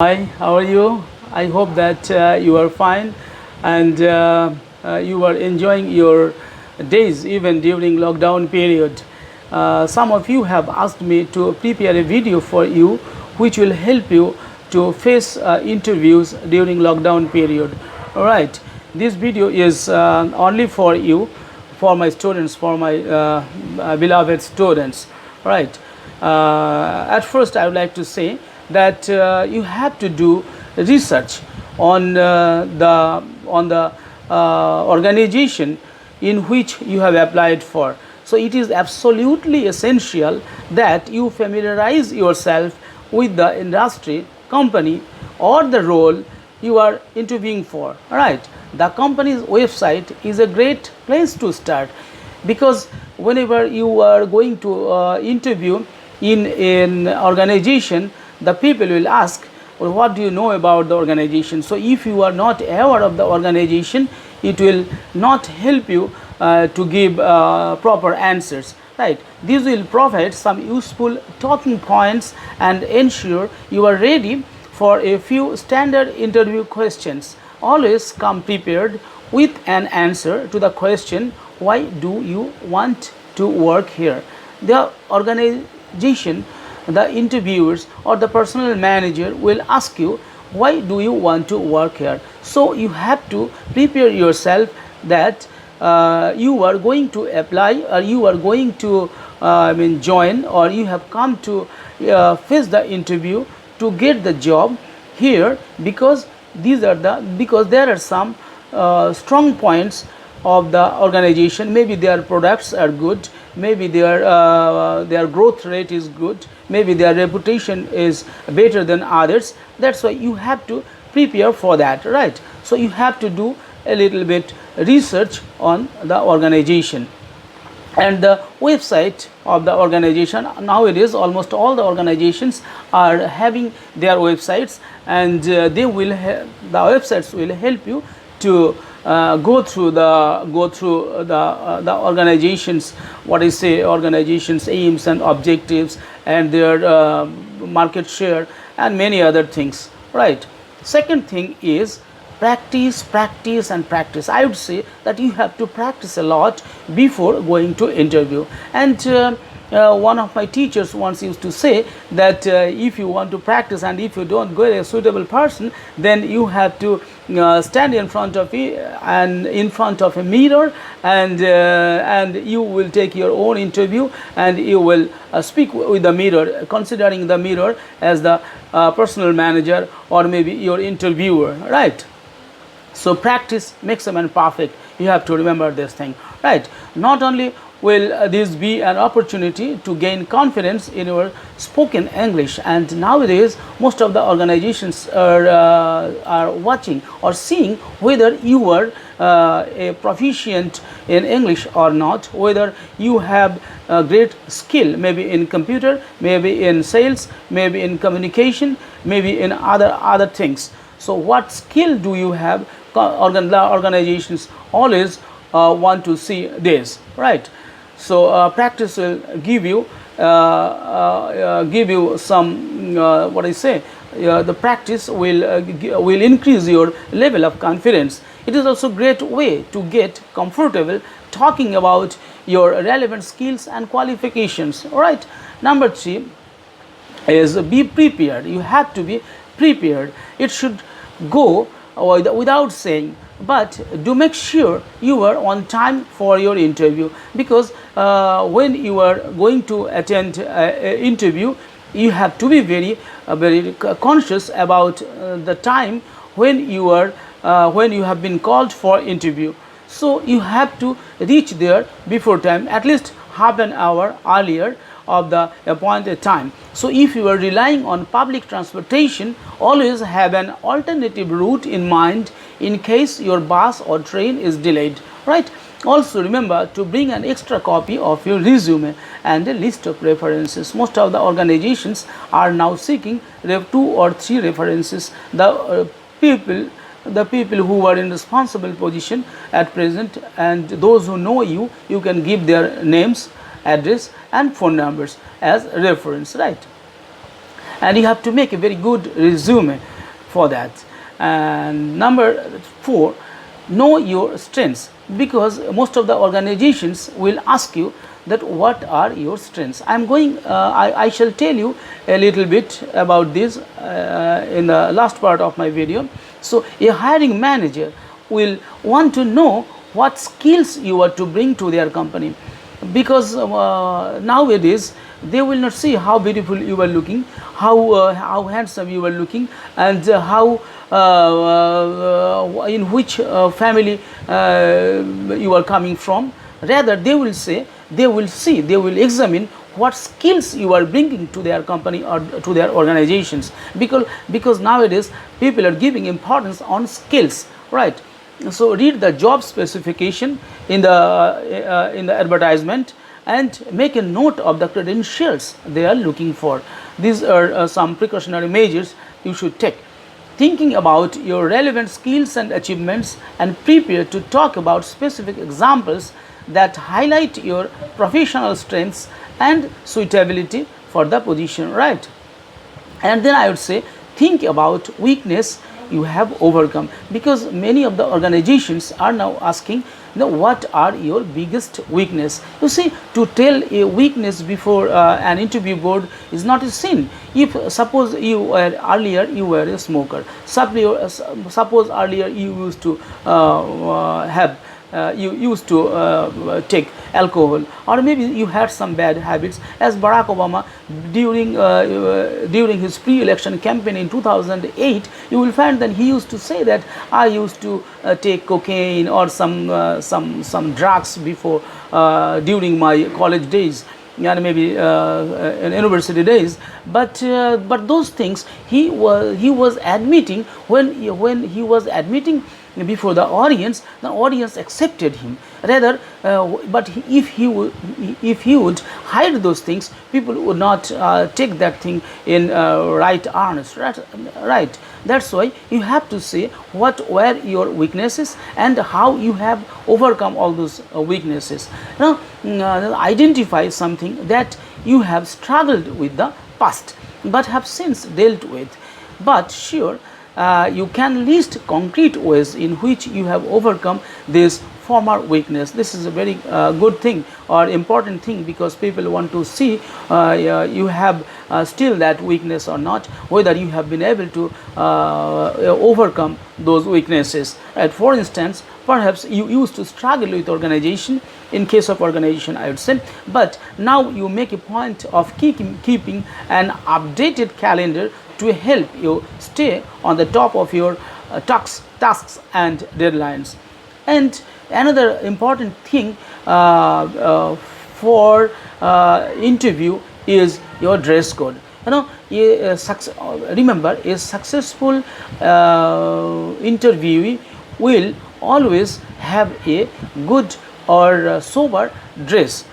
Hi, how are you? I hope that you are fine and you are enjoying your days even during lockdown period. Some of you have asked me to prepare a video for you which will help you to face interviews during lockdown period. All right, this video is only for you, for my students, for my beloved students. All right. At first, I would like to say that you have to do research on the organization in which you have applied for. So it is absolutely essential that you familiarize yourself with the industry, company, or the role you are interviewing for. All right, the company's website is a great place to start, because whenever you are going to interview in an organization, the people will ask, well, what do you know about the organization? So if you are not aware of the organization, it will not help you to give proper answers, right? This will provide some useful talking points and ensure you are ready for a few standard interview questions. Always come prepared with an answer to the question, why do you want to work here? The organization, the interviewers, or the personal manager will ask you, why do you want to work here? So you have to prepare yourself that you are going to apply, or you are going to join, or you have come to face the interview to get the job here, because there are some strong points of the organization. Maybe their products are good, maybe their growth rate is good, maybe their reputation is better than others. That's why you have to prepare for that, right? So you have to do a little bit research on the organization and the website of the organization. Nowadays almost all the organizations are having their websites, and the websites will help you to go through the organizations, organizations aims and objectives, and their market share, and many other things, right? Second thing is practice, practice, and practice. I would say that you have to practice a lot before going to interview. And one of my teachers once used to say that if you want to practice, and if you don't get a suitable person, then you have to stand in front of a mirror, and you will take your own interview, and you will speak with the mirror, considering the mirror as the personal manager or maybe your interviewer, right? So practice makes a man perfect. You have to remember this thing, right? Not only will this be an opportunity to gain confidence in your spoken English, and nowadays most of the organizations are watching or seeing whether you are a proficient in English or not, whether you have a great skill, maybe in computer, maybe in sales, maybe in communication, maybe in other things. So what skill do you have? Organizations always want to see this, right? So practice will give you some the practice will increase your level of confidence. It is also a great way to get comfortable talking about your relevant skills and qualifications. All right. Number 3 is be prepared. You have to be prepared. It should go without saying, but do make sure you are on time for your interview, because when you are going to attend an interview, you have to be very conscious about the time when you have been called for interview. So you have to reach there before time, at least half an hour earlier of the appointed time. So if you are relying on public transportation, always have an alternative route in mind in case your bus or train is delayed, right? Also remember to bring an extra copy of your resume and a list of references. Most of the organizations are now seeking 2 or 3 references. The people who are in responsible position at present, and those who know you, you can give their names, address, and phone numbers as reference, right? and you have to make a very good resume for that. And number 4, know your strengths, because most of the organizations will ask you that what are your strengths. I shall tell you a little bit about this in the last part of my video. So a hiring manager will want to know what skills you are to bring to their company, because nowadays they will not see how beautiful you are looking, how handsome you are looking, and in which family you are coming from. Rather, they will examine what skills you are bringing to their company or to their organizations, because nowadays people are giving importance on skills, right? So read the job specification in the advertisement and make a note of the credentials they are looking for. These are some precautionary measures you should take. Thinking about your relevant skills and achievements, and prepare to talk about specific examples that highlight your professional strengths and suitability for the position, right? And then I would say, think about weakness you have overcome, because many of the organizations are now asking, what are your biggest weakness. You see, to tell a weakness before an interview board is not a sin. If suppose you were a smoker, suppose earlier you used to you used to take alcohol, or maybe you had some bad habits, as Barack Obama during his pre-election campaign in 2008, you will find that he used to say that I used to take cocaine or some drugs before during my college days and maybe in university days, but those things he was admitting. When he was admitting before the audience accepted him. Rather, but if he would hide those things, people would not take that thing in right earnest, right? That's why you have to say what were your weaknesses and how you have overcome all those weaknesses. Now, identify something that you have struggled with the past but have since dealt with. But sure, you can list concrete ways in which you have overcome this former weakness. This is a very good thing or important thing, because people want to see you have still that weakness or not, whether you have been able to overcome those weaknesses. For instance, perhaps you used to struggle with organization. In case of organization, I would say, but now you make a point of keeping an updated calendar to help you stay on the top of your tasks and deadlines. And another important thing for interview is your dress code. Remember, a successful interviewee will always have a good or sober dress.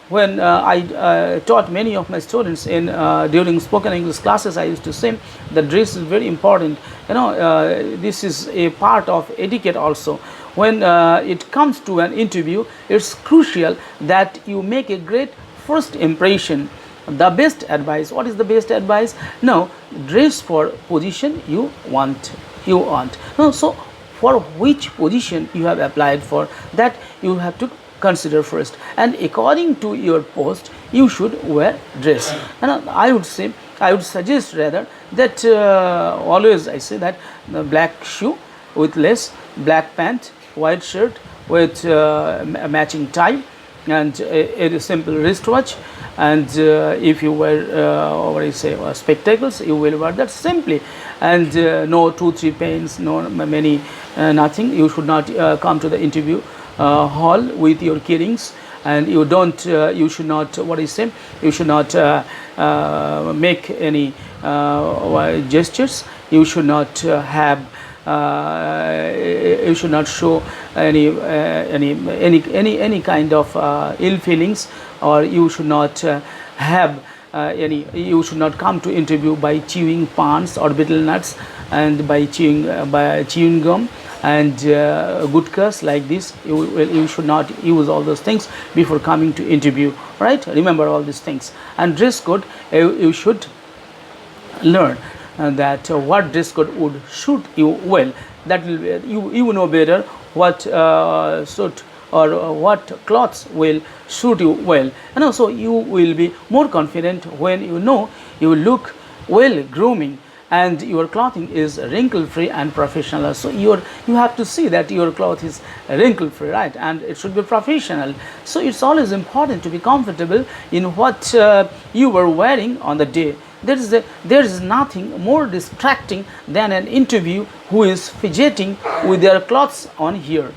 When I taught many of my students during spoken English classes, I used to say the dress is very important. This is a part of etiquette also. When it comes to an interview, it's crucial that you make a great first impression. The best advice, what is the best advice? No, dress for position you want. So for which position you have applied for, that you have to consider first, and according to your post you should wear dress. And I would suggest rather that always I say that the black shoe with lace, black pant, white shirt with a matching tie, and a simple wristwatch, and if you wear spectacles, you will wear that simply, and no 2-3 pens, no many nothing. You should not come to the interview hall with your keyrings, and you should not you should not make any gestures. You should not have you should not show any kind of ill feelings, or you should not have you should not come to interview by chewing pans or betel nuts, and by chewing gum and gutkas like this. You should not use all those things before coming to interview, right? Remember all these things. And dress code, you should learn that what dress code would suit you well. That will be, you know better what suit or what clothes will suit you well, and also you will be more confident when you know you look well grooming and your clothing is wrinkle free and professional. So you have to see that your cloth is wrinkle free, right, and it should be professional. So it's always important to be comfortable in what you were wearing on the day. There is nothing more distracting than an interview who is fidgeting with their clothes on here,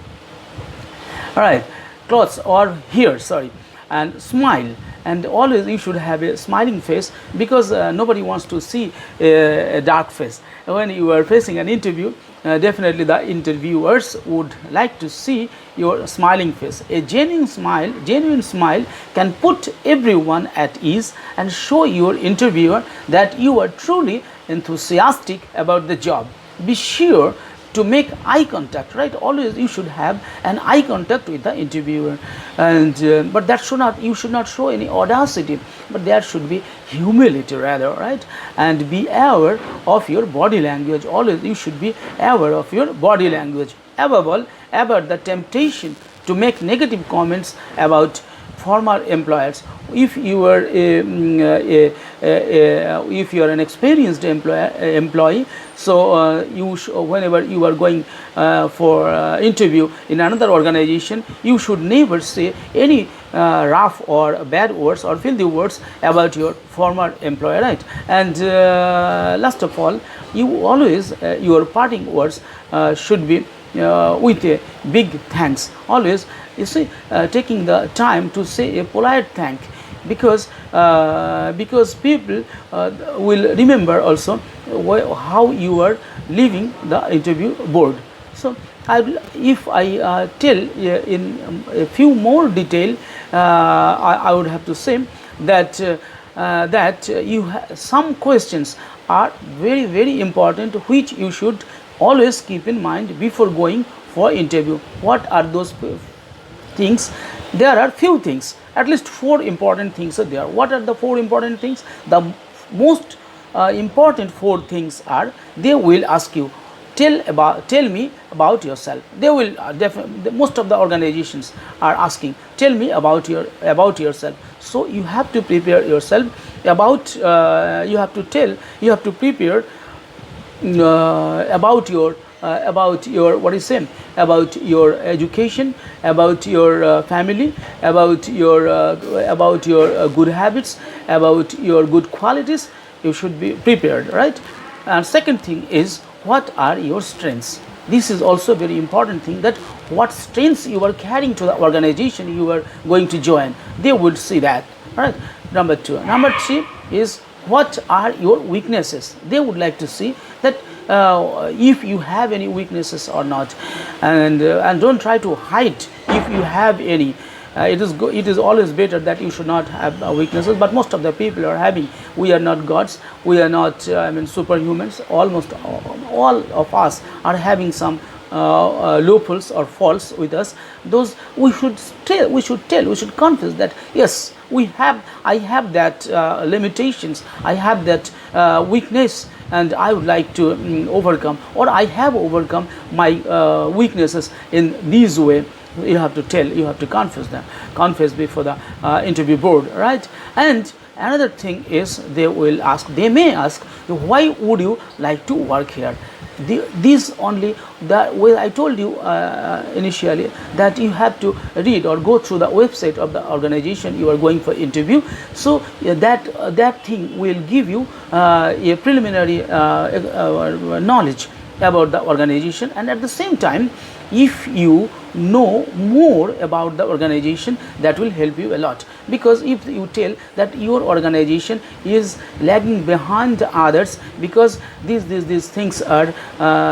all right, clothes or here, sorry, and smile. And always you should have a smiling face, because nobody wants to see a dark face when you are facing an interview. Definitely the interviewers would like to see your smiling face. A genuine smile can put everyone at ease and show your interviewer that you are truly enthusiastic about the job. Be sure to make eye contact, right? Always you should have an eye contact with the interviewer, and but that should not, you should not show any audacity, but there should be humility rather, right? And be aware of your body language. Always you should be aware of your body language. Above all, avoid the temptation to make negative comments about former employers. If you are if you are an experienced employee, so whenever you are going for interview in another organization, you should never say any rough or bad words or filthy words about your former employer, right? And last of all, you always your parting words should be with a big thanks. Always you see, taking the time to say a polite thank, because people will remember also how you are leaving the interview board. So if I tell in a few more detail, I would have to say that some questions are very, very important, which you should always keep in mind before going for interview. What are those things? There are few things, at least 4 important things are there. What are the 4 important things? The most important 4 things are, they will ask you, tell me about yourself. They will most of the organizations are asking, tell me about yourself. So you have to prepare yourself about you have to prepare about your what is saying, about your education, about your family, about your good habits, about your good qualities. You should be prepared, right? And second thing is, what are your strengths? This is also a very important thing, that what strengths you are carrying to the organization you are going to join. They would see that, right? Number 2. Number 3 is, what are your weaknesses? They would like to see that if you have any weaknesses or not, and don't try to hide if you have any. It is always better that you should not have weaknesses, but most of the people are having. We are not gods, we are not superhumans. Almost all of us are having some loopholes or faults with us. Those we should confess that yes, I have that limitations, I have that weakness, and I would like to overcome, or I have overcome my weaknesses in this way. You have to tell, you have to confess before the interview board, right? And another thing is, they may ask, why would you like to work here? These only, the way I told you initially, that you have to read or go through the website of the organization you are going for interview. So that thing will give you a preliminary knowledge about the organization. And at the same time, if you know more about the organization, that will help you a lot. Because if you tell that your organization is lagging behind others because these things are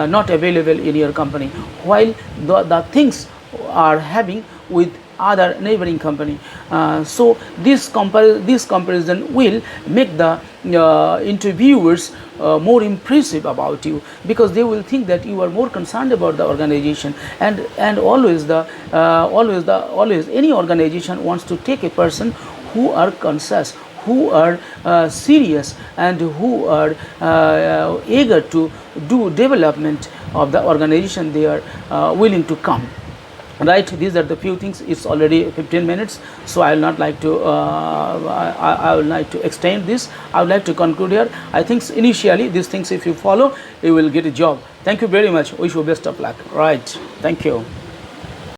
not available in your company, while the things are having with other neighboring company, so this comparison will make the interviewers more impressive about you, because they will think that you are more concerned about the organization. And always any organization wants to take a person who are conscious, who are serious and who are eager to do development of the organization they are willing to come. Right, these are the few things. It's already 15 minutes, so I will not like to I will like to extend this. I would like to conclude here. I think initially these things, if you follow, you will get a job. Thank you very much. Wish you best of luck. Right, thank you.